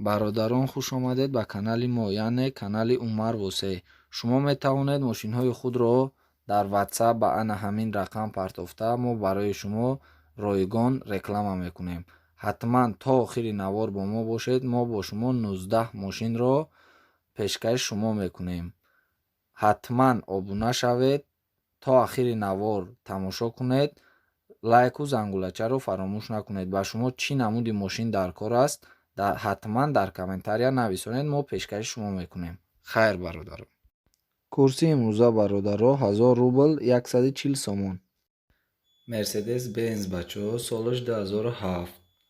бародарон, хуш омадед ба канали мо, яъне канали Умар Вусей. Шумо метавонед мошинҳои худро дар WhatsApp ба ана ҳамин рақам партофта мо барои шумо ройгон реклама мекунем. ҳатман то охири навор бо мо бошед. Мо бо шумо 19 мошинро пешкаш шумо мекунем. ҳатман обуна шавед, то охири навор тамошо кунед. лайку зангулачаро фаромӯш накунед. Ба шумо чӣ намуди мошин дар кор аст, ҳатман дар комментария нависонед. Мо пешкаши шумо мекунем. хайр бародаро. курси имрӯза бародаро 1000 рубл 140 сомон. Мерседес Бенз бачо, солаш 2007,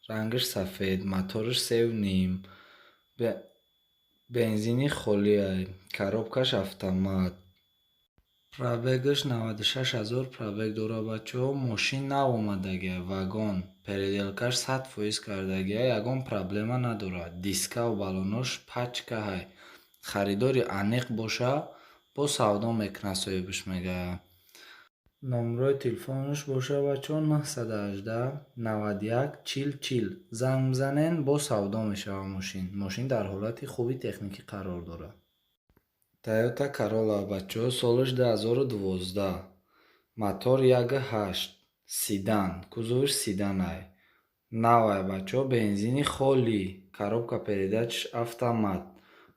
рангаш сафед, мотораш 3.5, бензини холияй, коробкаш автомат, пробегаш 96 000 пробег дора бачо. мошин нав омадагия, вагон, переделкаш 100% кардагия, ягон проблема надорад. дискав балонош пачка ҳай. харидори аниқ боша, бо савдо мекуна соҳибаш мегая. номерои телефонаш боша бачо 918 91 40 40. занг бизанен, бо савдо мешава мошин. мошин дар ҳолати хуби техникӣ қарор дорад. Toyota Corolla бачо, солаш 2012, мотор 1.8, седан, кузовиш седан ай. навай бачо, бензини холӣ, коробка передачаш автомат.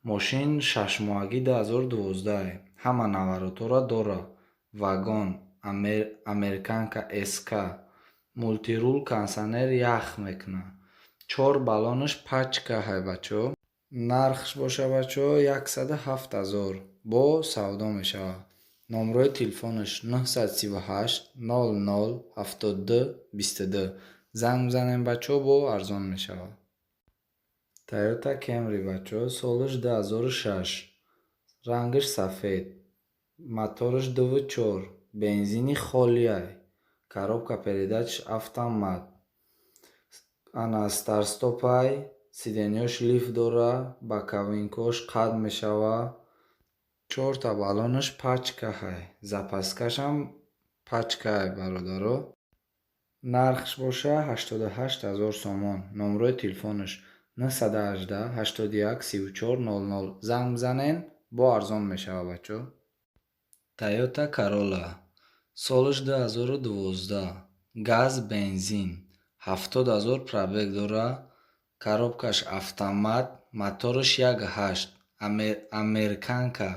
мошин 6-моҳагӣ 2012, ҳама наваратора дора. вагон, американка СК, мултирул кондиционер ях мекуна. 4 балонаш пачка ҳай бачо. нархш боша бачо 107 000, бо савдо мешава. номерои телефонаш 938 00 72 22. занг бизанем бачо, бо арзон мешава. Toyota Camry бачо, солаш 2006, рангаш сафед, мотораш 2.4, бензини холияй, коробка передачаш автомат. ана старстопай, сиденёш лифт дора, боковинкош қад мешава. 4 балонаш пачка ҳай, запаскашам пачка ҳай бародаро. нархш боша 88 000 сомон. номерои телефонаш 918 81 34 00. занг бизанен, бо арзон мешава бачо. Toyota Corolla, солаш 2012, газ бензин, 70 000 пробег дора, коробкаш автомат, мотораш 1.8, американка.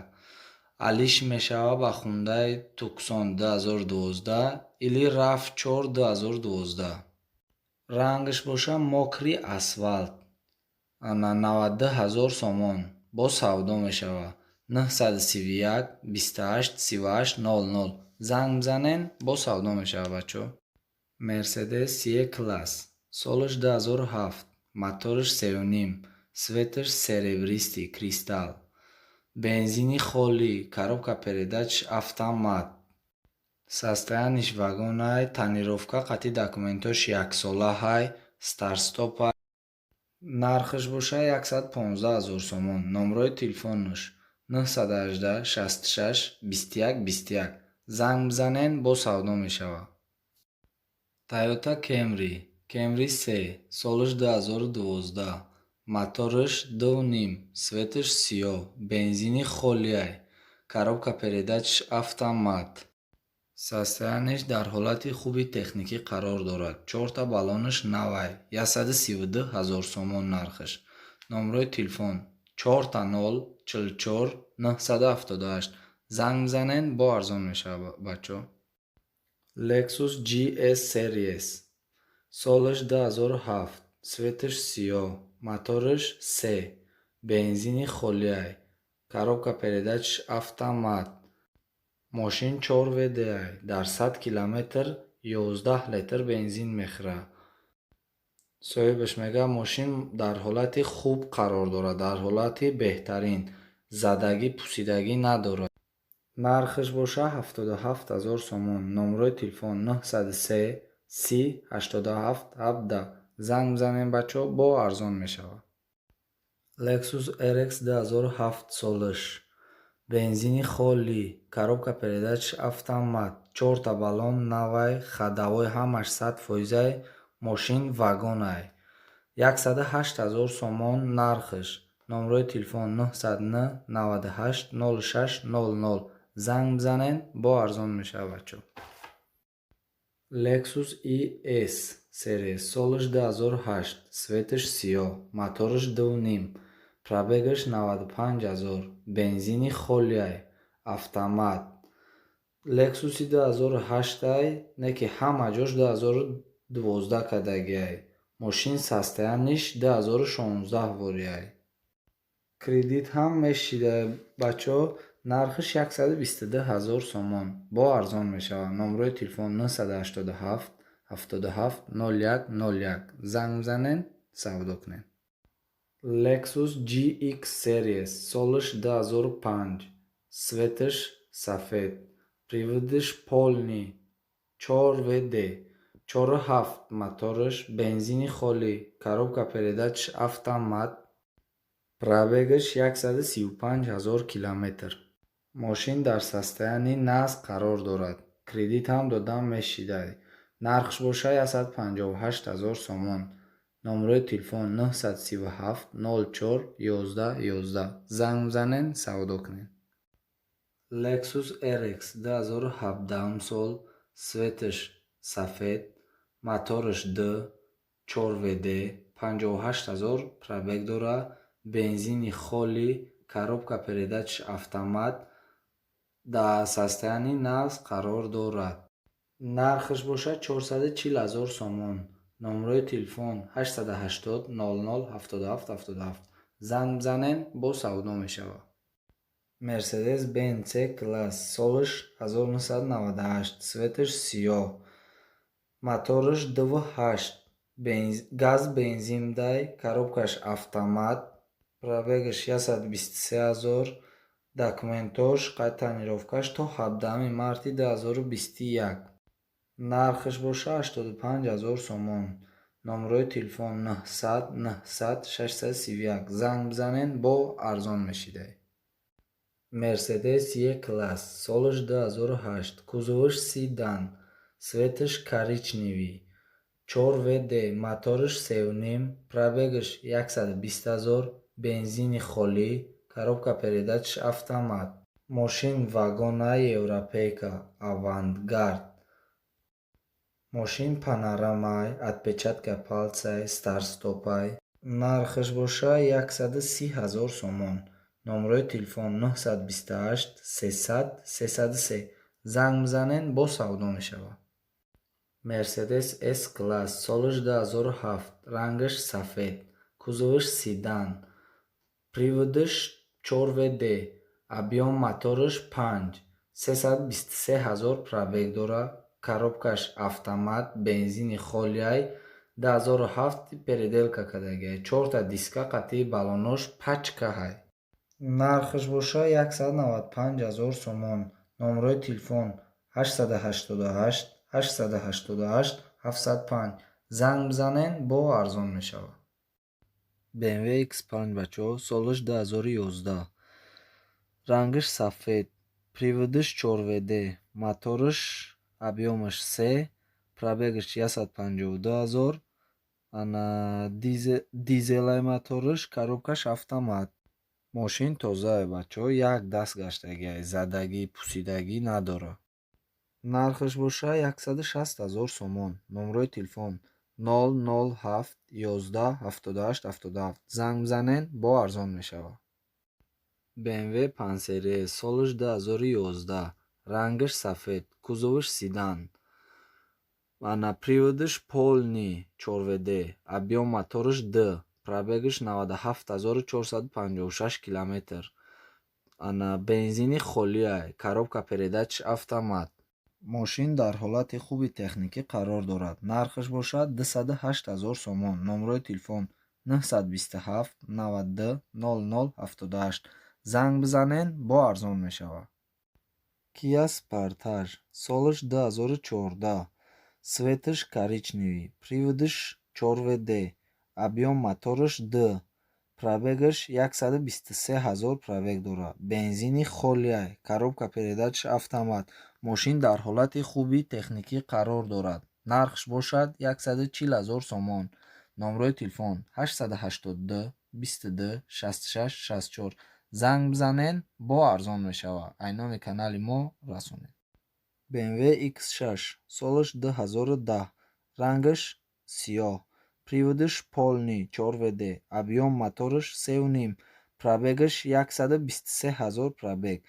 алиш мешава ба Hyundai Tucson 2012 или RAV4 2012. рангаш боша мокри асфалт. ана 92 000 сомон, бо савдо мешава. 931 28 38 00. занг бизанен, бо савдо мешава бачо. Mercedes C-класс, солаш 2007, мотораш 3.5, светаш серебристый кристалл, бензини холӣ, коробка передачаш автомат. состояниш вагонай, тонировка қатъи документош 1 сола ҳай, старстопай. нархаш боша 115 000 сомон. номерои телефонаш 918 66 21 21. занг бизанен, бо савдо мешава. Toyota Camry C, солаш 2012, мотораш 2.5, светаш сиёҳ, бензини холияй, коробка передачаш автомат. состояниш дар ҳолати хуби техникӣ қарор дорад. 4 балонаш навай, 132 000 сомон нархаш. номерои телефон 40 44 978. занг бизанен, бо арзон мешава бачо. Lexus GS Series, солаш 2007, светаш сиёҳ, мотораш 3, бензини холияй, коробка передачаш автомат. мошин 4 VDI, дар 100 километр 11 литр бензин мехӯра. соҳибаш мега мошин дар ҳолати хуб қарор дорад, дар ҳолати беҳтарин, задагӣ пусидагӣ надорад. нархаш боша 77 000 сомон. номерои телефон 903 30 87 17. занг бизанем бачо, бо арзон мешава. Lexus RX 2007 солаш, бензини холӣ, коробка передачаш автомат, 4 балон навай, ходовой ҳамаш 100%, мошин вагонай. 108000 сомон нархш. номерои телефон 909 98 06 00. занг бизанен, бо арзон мешавад бачо. Lexus ES серия, солаш 2008, светаш сиёҳ, мотораш 2.5, пробегаш 95000, бензини холиай, автомат. Lexus-и 2008-ай, не ки ҳама ҷош 2012 кадагиай. Мошин састаяниш 2016 ворияй. Кредит ҳам мешидай бачо, нархиш 122000 сомон, бо арзон мешавад. номерои телефон 987 77 01 01. занг бизанен, савдо кунен. Lexus GX Series, солаш 2005, светаш сафед, приводиш полни, 4WD, 4.7 мотораш, бензини холӣ, коробка передачаш автомат, пробегаш 135000 километр. мошин дар состоянии наск қарор дорад. кредит ҳам додан мешидай. нархш бошад 158000 сомон. номерои телефон 937 04 11 11. занг бизанен, савдо кунен. Lexus RX 2017 сол, светаш сафед, мотораш D, 4WD, 58000 пробег дорад, бензини холӣ, коробка передачаш автомат, дар состоянии наск қарор дорад. нархаш бошад 440000 сомон. номерои телефон 880 00 77 77. занг бизанен, бо савдо мешавад. Mercedes-Benz C-класс, солаш 1998, светаш сиёҳ, мотораш 2.8, газ бензин дай, коробкаш автомат, пробегаш 123000, документош, қайд тонировкаш то 17 марти 2021. нархаш бошад 85000 сомон. номерои телефон 900 900 631. занг бизанен, бо арзон мешидай. Mercedes E-класс, солаш 2008, кузоваш седан, светаш коричневий, 4WD, мотораш 3.5, пробегаш 120000, бензини холӣ, коробка передачаш автомат. мошин вагонаи европейка, авангард. мошин панорамай, отпечатка пальцай, старт-стопай. нархаш бошад 130000 сомон. номерои телефон 928 300 303. занг бизанен, бо савдо мешавад. Mercedes S-класс, солаш 2007, рангаш сафед, кузоваш седан, приводаш 4WD, объем мотораш 5, 323000 пробег дорад, коробкаш автомат, бензини холиай, 2007 переделка кадагиай, 4 диска қатъи балонош пачкаҳай. нархаш бошад 195000 сомон. номерои телефон 888 888 705. занг бизанен, бо арзон мешавад. BMW X5 бачо, солаш 2011, рангаш сафед, приводаш 4WD, мотораш объемаш 3, пробегаш 152000, ана дизелай мотораш, коробкаш автомат. мошин тозае бачо, як даст гаштагиай, задагӣ, пусидагӣ надорад. нархаш бошад 160000 сомон. номерои телефон 007 11 78 77. занг бизанен, бо арзон мешавад. BMW 5 серия, солаш 2011, рангаш сафед, кузоваш седан, ана приводаш полни, 4WD, объем мотораш D, пробегаш 97456 километр, ана бензини холиай, коробка передачаш автомат. мошин дар ҳолати хуби техникӣ қарор дорад. нархаш бошад 208000 сомон. номерои телефон 927 90 00 78. занг бизанен, бо арзон мешавад. Kia Sportage, солаш 2014, светаш коричневий, приводаш 4WD, объем мотораш D, пробегаш 123000 пробег дорад, бензини холиай, коробка передачаш автомат. мошин дар ҳолати хуби техникӣ қарор дорад. нархш бошад 140000 сомон. номрои телефон 882 22 66 64. занг бизанен, бо арзон мешавад. айноми канали мо расонед. BMW X6 солаш 2010, рангаш сиёҳ, приводаш полный 4WD, объем мотораш 3,5, пробегаш 123 000 пробег,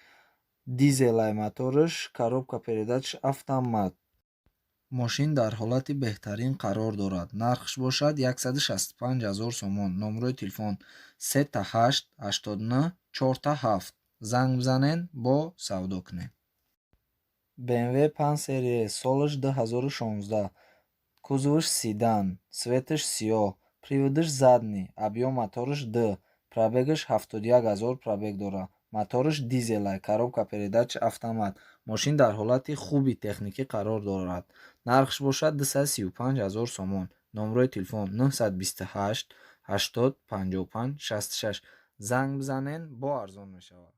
дизелай мотораш, коробка передачаш автомат. мошин дар ҳолати беҳтарин қарор дорад. нархш бошад 165 000 сомон. номрои телефон 38 89 47. занг бизанен, бо савдо кунед. BMW 5 серия солаш 2016, кузоваш седан, светаш сиёҳ, приводаш задний, объем мотораш D, пробегаш 71 000 пробег дорад. мотораш дизелай, коробка передача автомат. мошин дар ҳолати хуби техникӣ қарор дорад. нархш бошад 235 000 сомон. номрои телефон 928 80 55 66. занг бизанен, бо арзон мешавад.